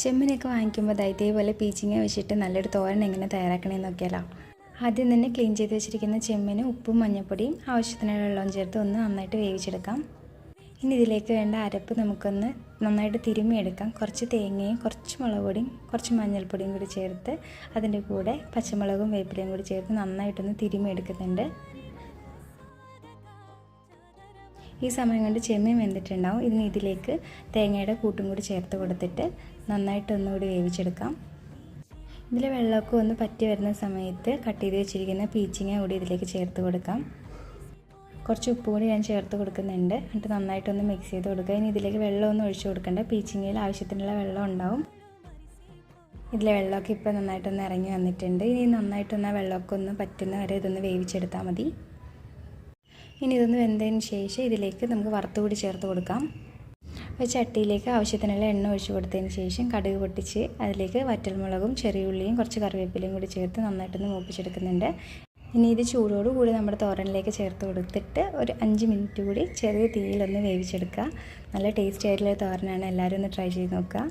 ചെമ്മീനൊക്കെ വാങ്ങിക്കുമ്പോൾ ഇതേപോലെ പീച്ചിങ്ങ വെച്ചിട്ട് നല്ലൊരു തോരൻ എങ്ങനെ തയ്യാറാക്കണമെന്ന് നോക്കിയാലോ. ആദ്യം തന്നെ ക്ലീൻ ചെയ്ത് വെച്ചിരിക്കുന്ന ചെമ്മീന് ഉപ്പും മഞ്ഞൾപ്പൊടിയും ആവശ്യത്തിനുള്ള വെള്ളവും ചേർത്ത് ഒന്ന് നന്നായിട്ട് വേവിച്ചെടുക്കാം. ഇനി ഇതിലേക്ക് വേണ്ട അരപ്പ് നമുക്കൊന്ന് നന്നായിട്ട് തിരുമ്മിയെടുക്കാം. കുറച്ച് തേങ്ങയും കുറച്ച് മുളക് പൊടിയും കുറച്ച് മഞ്ഞൾപ്പൊടിയും കൂടി ചേർത്ത് അതിൻ്റെ കൂടെ പച്ചമുളകും വേപ്പിലയും കൂടി ചേർത്ത് നന്നായിട്ടൊന്ന് തിരുമ്മിയെടുക്കുന്നുണ്ട്. ഈ സമയം കൊണ്ട് ചെമ്മീൻ വെന്തിട്ടുണ്ടാവും. ഇനി ഇതിലേക്ക് തേങ്ങയുടെ കൂട്ടും കൂടി ചേർത്ത് കൊടുത്തിട്ട് നന്നായിട്ടൊന്നുകൂടി വേവിച്ചെടുക്കാം. ഇതിൽ വെള്ളമൊക്കെ ഒന്ന് പറ്റി വരുന്ന സമയത്ത് കട്ട് ചെയ്ത് വെച്ചിരിക്കുന്ന പീച്ചിങ്ങ കൂടി ഇതിലേക്ക് ചേർത്ത് കൊടുക്കാം. കുറച്ച് ഉപ്പ് കൂടി ഞാൻ ചേർത്ത് കൊടുക്കുന്നുണ്ട്. എന്നിട്ട് നന്നായിട്ടൊന്ന് മിക്സ് ചെയ്ത് കൊടുക്കുക. ഇനി ഇതിലേക്ക് വെള്ളമൊന്നും ഒഴിച്ചു കൊടുക്കേണ്ട. പീച്ചിങ്ങയിൽ ആവശ്യത്തിനുള്ള വെള്ളം ഉണ്ടാവും. ഇതിലെ വെള്ളമൊക്കെ ഇപ്പോൾ നന്നായിട്ടൊന്ന് ഇറങ്ങി വന്നിട്ടുണ്ട്. ഇനി നന്നായിട്ടൊന്ന് വെള്ളമൊക്കെ ഒന്ന് പറ്റുന്ന വരെ ഇതൊന്ന് വേവിച്ചെടുത്താൽ മതി. ഇനി ഇതൊന്ന് വെന്തതിന് ശേഷം ഇതിലേക്ക് നമുക്ക് വറുത്തുകൂടി ചേർത്ത് കൊടുക്കാം. ഒരു ചട്ടിയിലേക്ക് ആവശ്യത്തിനുള്ള എണ്ണ ഒഴിച്ച് കൊടുത്തതിന് ശേഷം കടുക് പൊട്ടിച്ച് അതിലേക്ക് വറ്റൽമുളകും ചെറിയ ഉള്ളിയും കുറച്ച് കറിവേപ്പിലയും കൂടി ചേർത്ത് നന്നായിട്ടൊന്ന് മൂപ്പിച്ചെടുക്കുന്നുണ്ട്. ഇനി ഇത് ചൂടോടുകൂടി നമ്മുടെ തോരനിലേക്ക് ചേർത്ത് കൊടുത്തിട്ട് ഒരു 5 മിനിറ്റ് കൂടി ചെറിയ തീയിലൊന്ന് വേവിച്ചെടുക്കുക. നല്ല ടേസ്റ്റി ആയിട്ടുള്ള തോരനാണ്. എല്ലാവരും ഒന്ന് ട്രൈ ചെയ്ത് നോക്കുക.